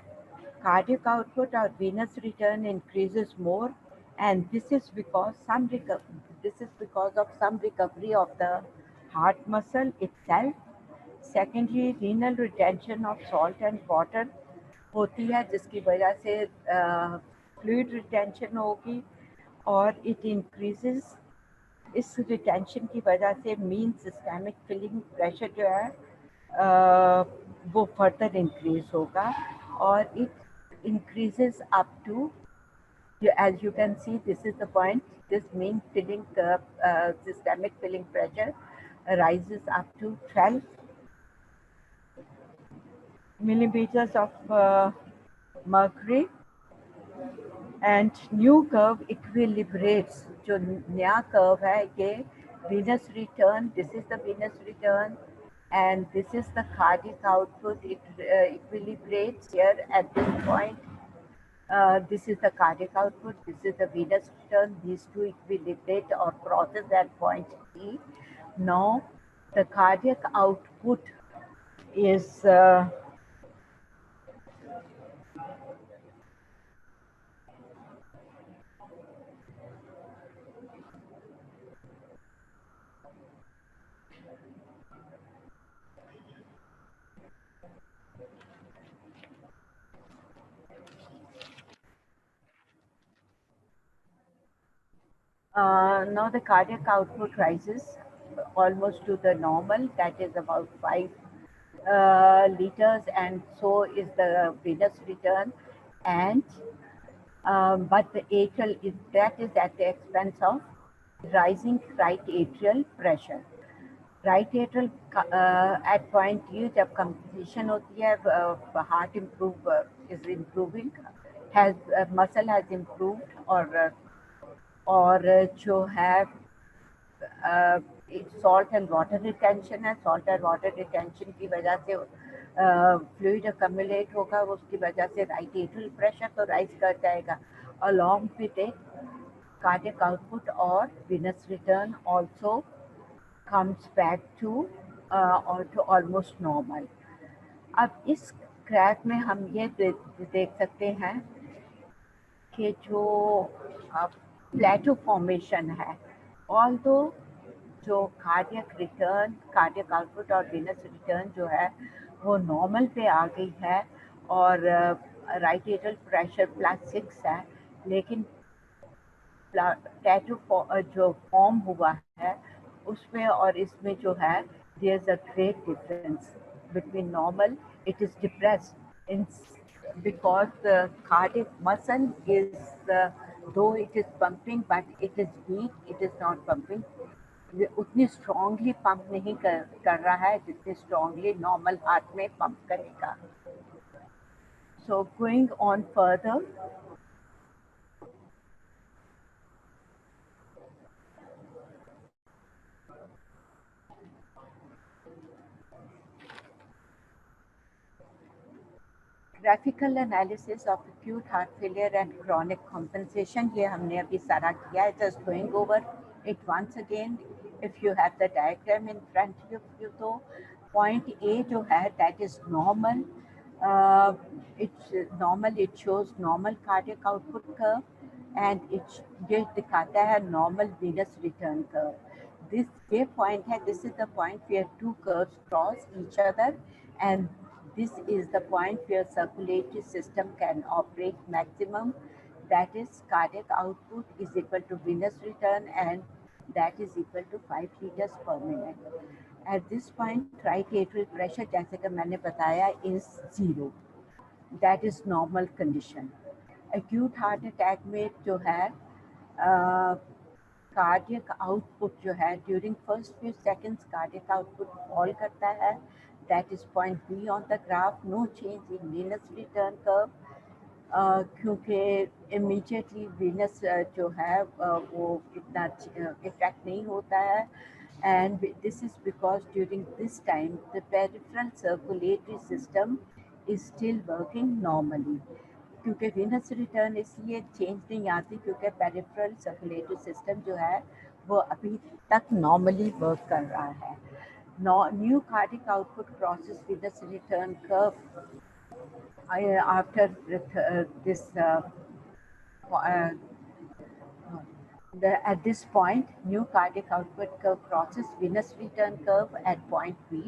Speaker 1: cardiac output or venous return increases more, and this is because of some recovery of the heart muscle itself. Secondly, renal retention of salt and water होती है, जिसकी वजह से fluid retention होगी, और it increases, इस रिटेंशन की वजह से मीन सिस्टेमिक फिलिंग प्रेशर जो है वो फर्दर इंक्रीज होगा, और it increases up to, as you can see, this is the point, this mean filling systemic filling pressure rises up to 12 millimeters of mercury, and new curve equilibrates. जो नया curve है ये venous return, this is the venous return, and this is the cardiac output. It equilibrates here at this point. This is the cardiac output, this is the venous return. These two equilibrate or crosses at point E. Now the cardiac output is now the cardiac output rises almost to the normal, that is about 5 liters, and so is the venous return. And but the atrial is at the expense of rising right atrial pressure. Right atrial at point you जब compensation होती है heart improve is improving, has muscle has improved, और जो है salt and water retention है, salt and water retention की वजह से फ्लूइड अकम्युलेट होगा, उसकी वजह से राइट एट्रियल प्रेशर तो राइज कर जाएगा, along with it cardiac output और venous return also comes back to or to almost normal. अब इस ग्राफ में हम ये देख सकते हैं कि जो प्लेटो फॉर्मेशन है, ऑल्दो जो कार्डियक रिटर्न, कार्डियक आउटपुट और वेनस रिटर्न जो है वो नॉर्मल पे आ गई है और राइट एट्रियल प्रेशर +6 है, लेकिन प्लेटो जो फॉर्म हुआ है उसमें और इसमें जो है there is a great difference between normal. It is depressed in because the cardiac muscle is though it is pumping but it is weak, it is not pumping, उतनी स्ट्रांगली पंप नहीं कर रहा है जितनी स्ट्रांगली नॉर्मल हार्ट में pump करेगा. So going on further, graphical analysis of acute heart failure and chronic compensation, ये हमने अभी सारा किया है. Just going over it once again. If you have the diagram in front of you, तो point A जो है that is normal. It's normal, it shows normal cardiac output curve and ये दिखाता है normal venous return curve. This ये point है, this is the point where two curves cross each other, and this is the point where circulatory system can operate maximum, that is cardiac output is equal to venous return and that is equal to 5 liters per minute. At this point right atrial pressure जैसे कि मैंने बताया is 0, that is normal condition. acute heart attack में जो है cardiac output जो है during first few seconds cardiac output fall करता है, that is point B on the graph. No change in venous return curve, क्योंकि इमीडिएटली वेनस जो है वो इतना इफेक्ट नहीं होता है, and this is because during this time the peripheral circulatory system is still working normally. क्योंकि venous return इसलिए चेंज नहीं आती क्योंकि पेरिफेरल सर्कुलेटरी सिस्टम जो है वो अभी तक नॉर्मली वर्क कर रहा है. New cardiac output crosses Venus return curve after this at this point new cardiac output curve crosses venous return curve at point B.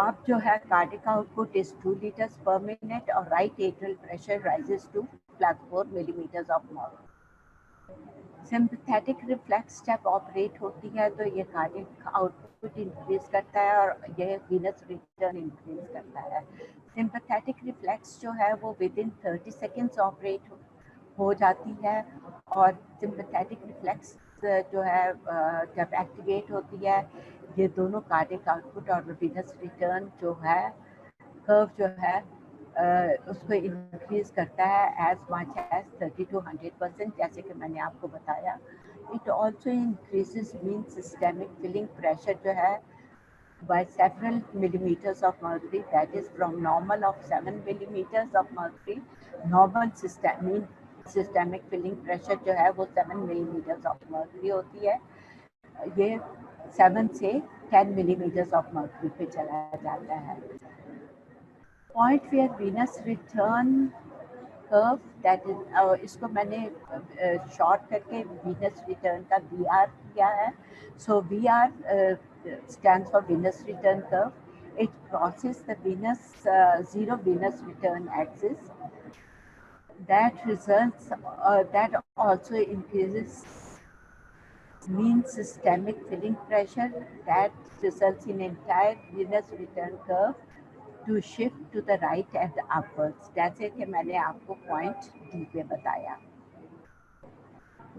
Speaker 1: अब जो है cardiac output is 2 liters per minute और right atrial pressure rises to +4 millimeters of mercury. Sympathetic reflex जब operate होती है तो ये cardiac output increase करता है और ये वेनस रिटर्न इंक्रीज करता है. सिंपैथेटिक रिफ्लेक्स जो है वो विद इन 30 seconds ऑपरेट हो जाती है और सिंपैथेटिक रिफ्लेक्स जो है जब एक्टिवेट होती है ये दोनों कार्डियक आउटपुट और वेनस रिटर्न जो है कर्व जो है उसको इंक्रीज करता है एज मच एज 30 to 100%, जैसे कि मैंने आपको बताया. It also increases mean systemic filling pressure जो है by several millimeters of mercury, that is from normal of 7 millimeters of mercury. Normal systemic filling pressure जो है वो 7 millimeters of mercury होती है. ये 7 से 10 millimeters of mercury पे चला जाता है. Point where Venus return curve, that is इसको मैंने शॉर्ट करके Venus return का VR किया है. So VR stands for Venus return curve. It crosses the zero Venus return axis. That also increases mean systemic filling pressure. That results in entire Venus return curve to shift to the right and upwards, जैसे कि मैंने आपको point D पे बताया.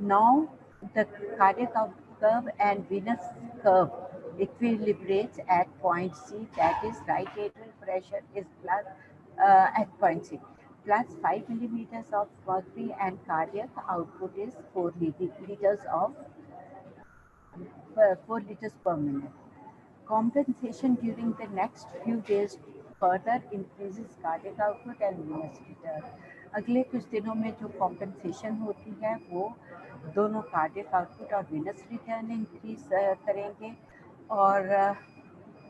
Speaker 1: Now the cardiac curve and venous curve equilibrates at point C, that is right atrial pressure is plus at point C plus 5 millimeters of mercury and cardiac output is 4 liters of 4 liters per minute. Compensation during the next few days further increases cardiac output and venous return. अगले कुछ दिनों में जो compensation होती है वो दोनों cardiac output और venous return increase करेंगे. और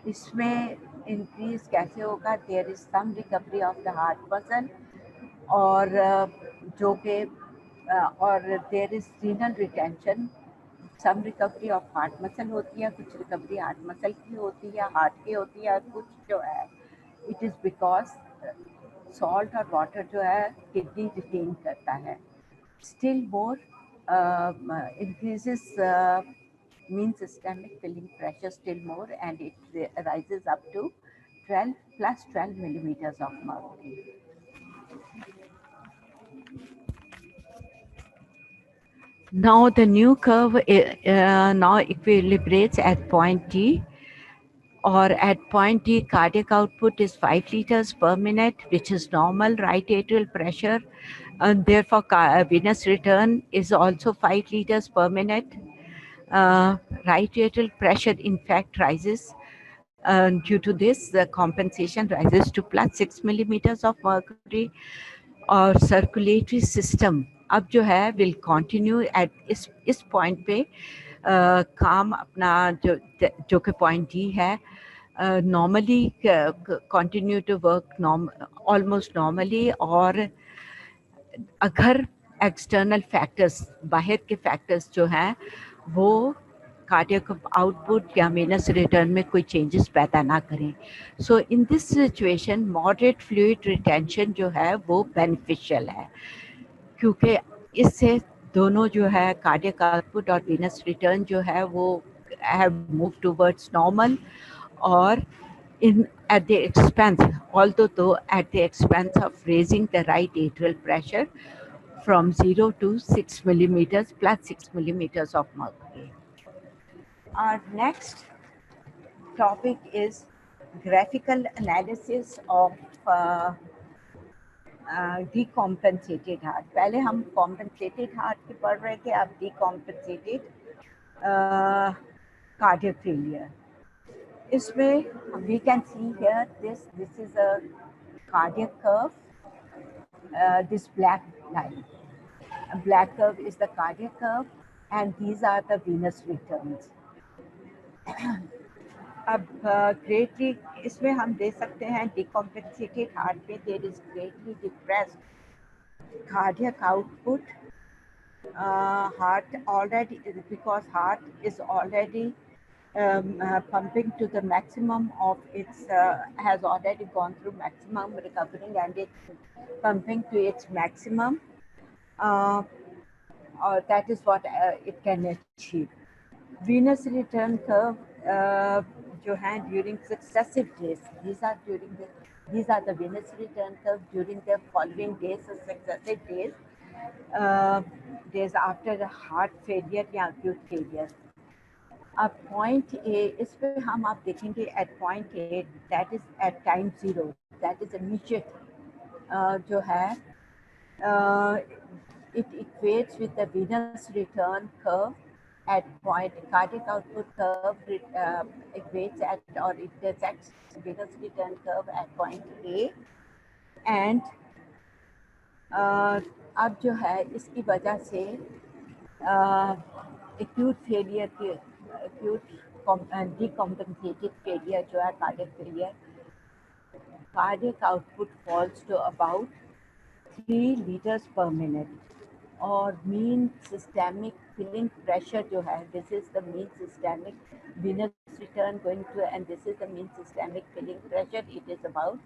Speaker 1: इसमें increase कैसे होगा? There is some recovery of the heart muscle और जो कि और there is renal retention. Some recovery of heart muscle होती है, कुछ रिकवरी हार्ट मसल की होती है, हार्ट की होती है, और कुछ जो है इट इज़ बिकॉज सॉल्ट और वाटर जो है किडनी रिटेन करता है. Still more increases mean systemic filling pressure still more, and it rises up to 12 plus 12 millimeters of mercury. Now the new curve now equilibrates at point D, or at point D cardiac output is 5 liters per minute, which is normal right atrial pressure, and therefore venous return is also 5 liters per minute. Right atrial pressure in fact rises. Due to this, the compensation rises to plus 6 millimeters of mercury. और circulatory system अब जो है will continue at इस point पे काम अपना जो कि पॉइंट डी है normally continue to work almost normally. और अगर एक्सटर्नल फैक्टर्स बाहर के फैक्टर्स जो हैं वो कार्डियक आउटपुट या वेनस रिटर्न में कोई चेंजेस पैदा ना करें. So in this situation moderate fluid retention जो है वो बेनिफिशियल है, क्योंकि इससे दोनों जो है कार्डियक आउटपुट और वेनस रिटर्न जो है वो हैव मूव टुवर्ड्स नॉर्मल, और in at the expense, although at the expense of raising the right atrial pressure from 0 to 6 millimeters plus 6 millimeters of mercury. Our next topic is graphical analysis of decompensated heart. पहले हम compensated heart की पढ़ रहे थे, अब decompensated cardiac failure. इसमें we can see here this is a cardiac curve. This black line, a black curve is the cardiac curve, and these are the venous returns. अब greatly इसमें हम दे सकते हैं decompensated heart पे there is greatly depressed cardiac output. Heart already, because heart is already pumping to the maximum of its has already gone through maximum recovering, and it's pumping to its maximum. That is what it can achieve. Venous return curve जो है during successive days, these are the venous return curve during the following days, successive days, days after the heart failure या acute failure. अब point A, इस पे हम आप देखेंगे at point A, that is at time zero, that is immediate जो है, it equates with the venous return curve at point. Cardiac output curve equates at or intersects venous return curve at point A, and अब जो है इसकी वजह से acute failure की acute decompensated failure जो है cardiac failure, cardiac output falls to about 3 liters per minute, और मीन सिस्टेमिक फिलिंग प्रेशर जो है, this is the mean systemic venous return going to, and this is the mean systemic filling pressure, it is about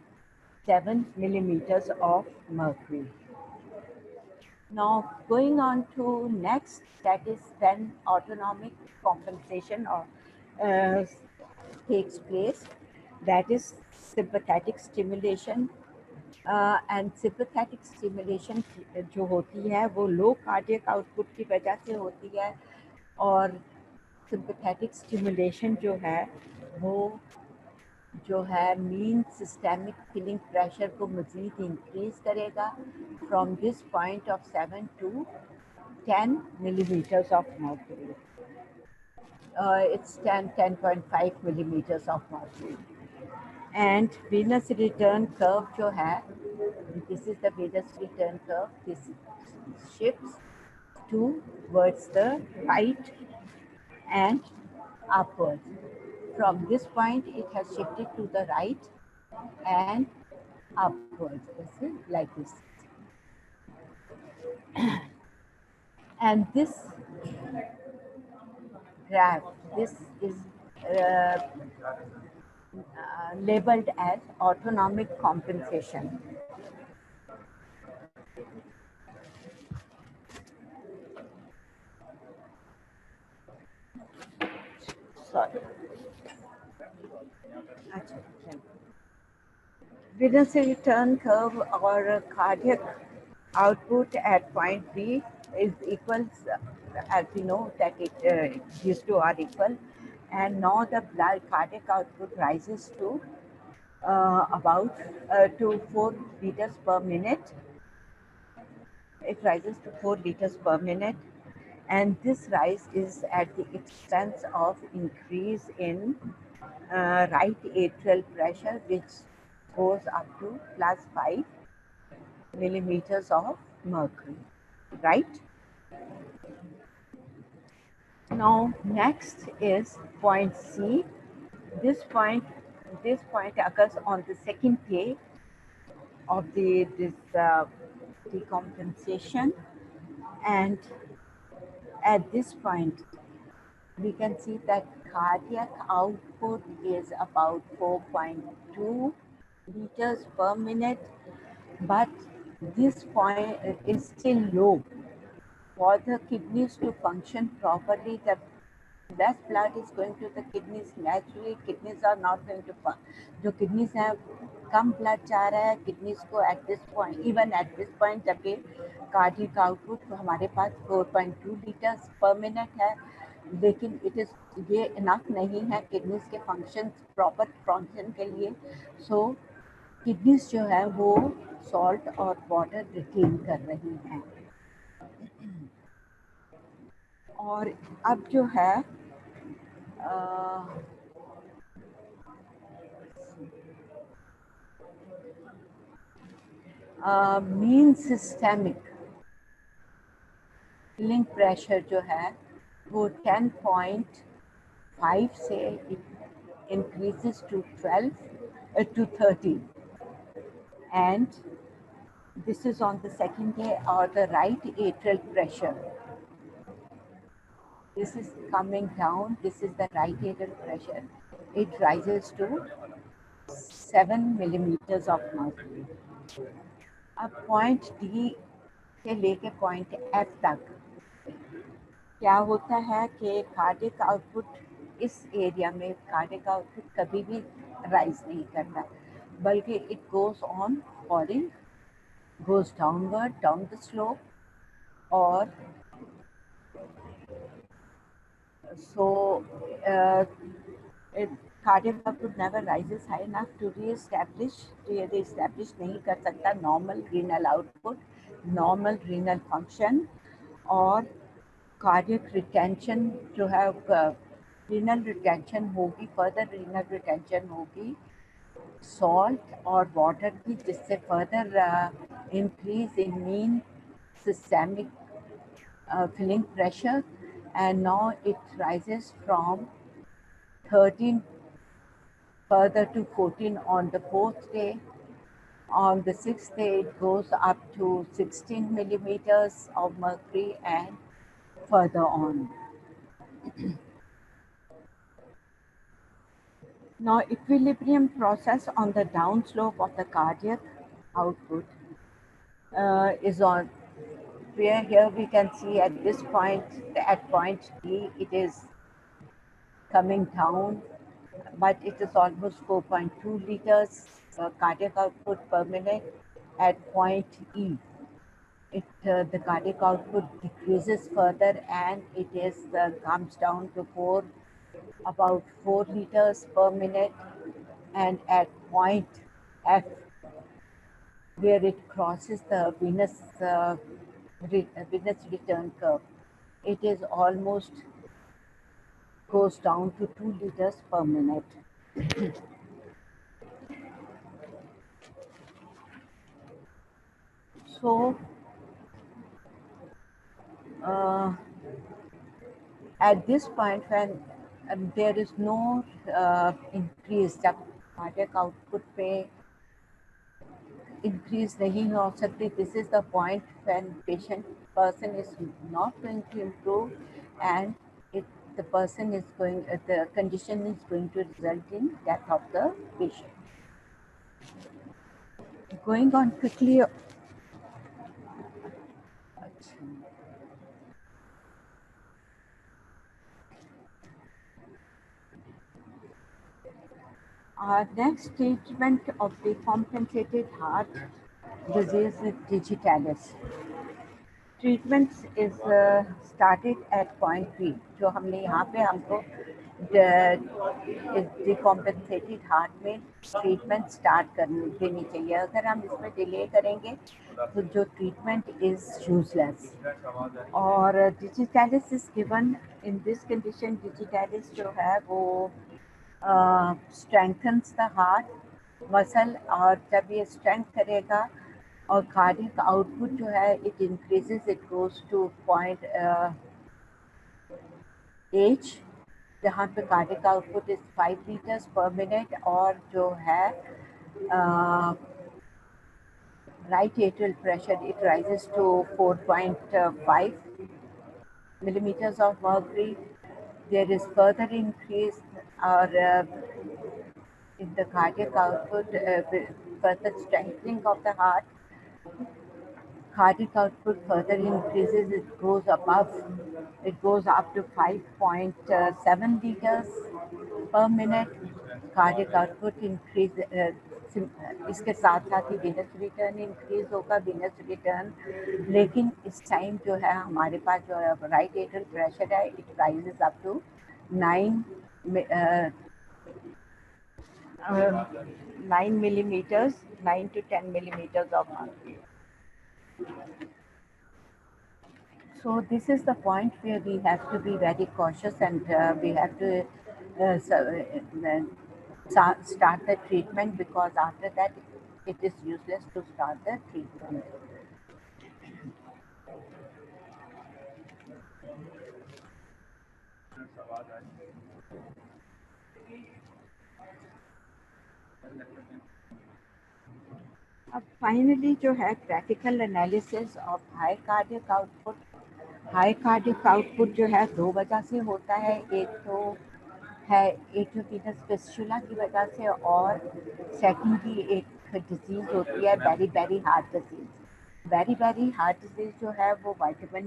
Speaker 1: 7 millimeters of mercury. Now going on to next, that is when autonomic compensation or takes place, that is sympathetic stimulation. And sympathetic stimulation जो होती है वो low cardiac output की वजह से होती है, और सिम्पैथेटिक स्टिमुलेशन जो है वो जो है मीन सिस्टेमिक फिलिंग प्रेशर को मज़ीद इंक्रीज करेगा from this point of 7 to 10 millimeters of mercury. It's 10.5 millimeters of mercury. And venous return curve जो है, this is the venous return curve, this shifts towards the right and upwards. From this point it has shifted to the right and upwards, like this. And this graph, this is uh, labeled as autonomic compensation. Sorry. Venous return curve or cardiac output at point B is equals, as we know that these two are equal, and now the blood cardiac output rises to about to 4 liters per minute. It rises to 4 liters per minute, and this rise is at the expense of increase in right atrial pressure, which goes up to +5 millimeters of mercury, right? Now next is point C. This point occurs on the second day of this decompensation, and at this point we can see that cardiac output is about 4.2 liters per minute, but this point is still low. For the kidneys to function properly, the less blood is going to the kidneys. Naturally, kidneys are not going to जो kidneys हैं कम blood जा रहा है kidneys को at this point, even at this point, जबकि cardiac output हमारे पास 4.2 liters per minute है, लेकिन ये इनफ नहीं है किडनीज के फंक्शन प्रॉपर फंक्शन के लिए. सो किडनीज जो है वो सॉल्ट और वाटर रिटेन कर रही हैं. और अब जो है मीन सिस्टेमिक फिलिंग प्रेशर जो है वो 10.5 से increases to 12 to 13, and this is on the second day. Or the right atrial pressure, this is coming down, this is the right atrial pressure, it rises to 7 millimeters of mercury. अब point D से लेके point F तक क्या होता है कि cardiac output इस area में कार्डियक आउटपुट कभी भी राइज नहीं करता, बल्कि it goes on falling, goes downward down the slope, or So uh, it, cardiac output never rises high enough to re-establish नहीं कर सकता normal renal output, normal renal function, और cardiac retention जो है renal retention होगी, further renal retention होगी salt और water की, जिससे further increase in mean systemic filling pressure, and now it rises from 13 further to 14 on the fourth day. On the sixth day, it goes up to 16 millimeters of mercury and further on. Now, equilibrium process on the downslope of the cardiac output is on, where here we can see at this point, at point D, it is coming down, but it is almost 4.2 liters cardiac output per minute at point E. The cardiac output decreases further, and it is comes down to about 4 liters per minute, and at point F, where it crosses the venous return curve, it is almost goes down to 2 liters per minute. So at this point, when there is no increase, जब cardiac output पे increase नहीं हो सकती, this is the point when person is not going to improve, and the person is going, the condition is going to result in death of the patient. Going on quickly. Next treatment of decompensated heart disease with digitalis. Treatment is started at point B, जो हमने यहाँ पे हमको डिकॉम्पेंसेटेड heart में treatment start करनी देनी चाहिए. अगर हम इसमें डिले करेंगे तो जो ट्रीटमेंट इज यूजलेस. और digitalis is given in this condition. Digitalis जो है वो स्ट्रेंथन्स द हार्ट मसल, और जब ये स्ट्रेंथ करेगा और कार्डियक आउटपुट जो है it increases, it goes two point H, जहाँ पे कार्डियक आउटपुट इज 5 लीटर्स पर मिनट, और जो है right atrial pressure, it rises to 4.5 millimeters of mercury. There is further increase in the cardiac output, further strengthening of the heart. Cardiac output further increases, it goes up to 5.7 liters per minute. Cardiac output increase, इसके साथ साथ ही venous return increase होगा, venous return. लेकिन इस time जो है हमारे पास जो right atrial pressure है, it rises up to 9 millimeters, 9 to 10 millimeters of mercury. So this is the point where we have to be very cautious, and we have to start the treatment, because after that it is useless to start the treatment. अब finally जो है practical analysis of high cardiac output. High cardiac output जो है दो वजह से होता है. एक तो है एट्रोपिनस फिस्टुला की वजह से, और सेकेंडली एक डिजीज होती है beri heart disease. Beri heart disease जो है वो विटामिन,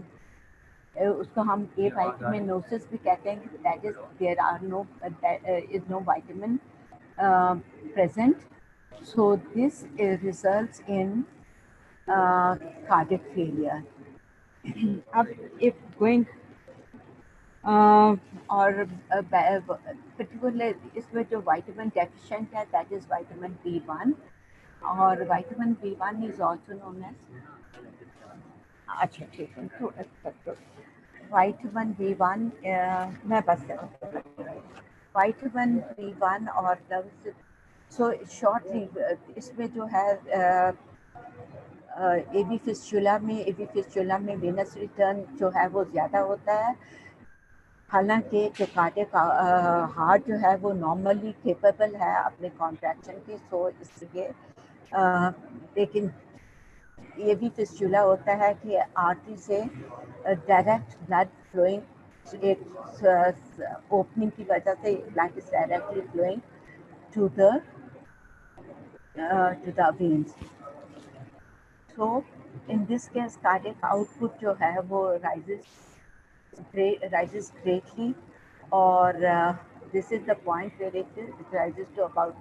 Speaker 1: उसको हम ए विटामिनोसिस भी कहते हैं. That is there are no is no vitamin present. So this results in cardiac failure. If going और पर्टिकुलर इसमें जो विटामिन डेफिशिएंट है दैट इज विटामिन B1, और vitamin B1 is also known as, अच्छा ठीक है, तो विटामिन B1 मैं बस विटामिन B1 और सो शॉर्टली इसमें जो है एबी फिस्चुला में वेनस रिटर्न जो है वो ज़्यादा होता है, हालांकि जो कार्डियक हार्ट जो है वो नॉर्मली केपेबल है अपने कॉन्ट्रैक्शन की, सो इसलिए लेकिन ये भी फिस्चुला होता है कि आर्टरी से डायरेक्ट ब्लड फ्लोइंग, एक ओपनिंग की वजह से blood is directly flowing to the veins. So in this case cardiac output जो है वो rises greatly, or this is the point where it rises to about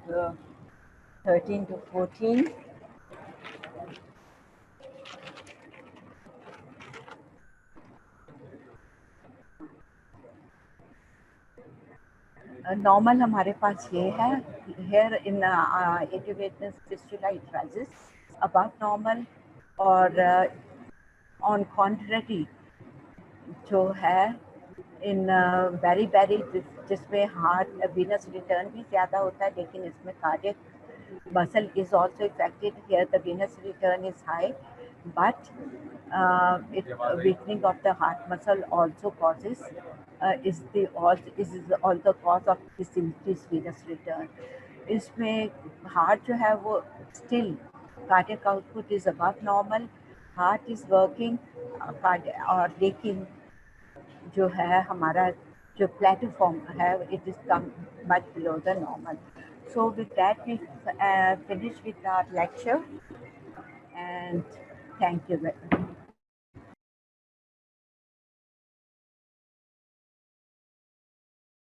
Speaker 1: 13 to 14. Normal हमारे पास ये है, हेयर इन एटिवेटस fistula it rises above normal, और on contrary जो है इन वेरी वेरी जिसमें हार्ट वीनस रिटर्न भी ज़्यादा होता है, लेकिन इसमें cardiac muscle is also affected, here the venous return is high, but it weakening of the heart muscle also causes is the cause of this increased venous return. इसमें heart जो है वो still cardiac output is above normal, heart is working, और लेकिन जो है हमारा जो प्लेटफॉर्म है it is come much below the normal. So with that we finish with our lecture, and thank you very much.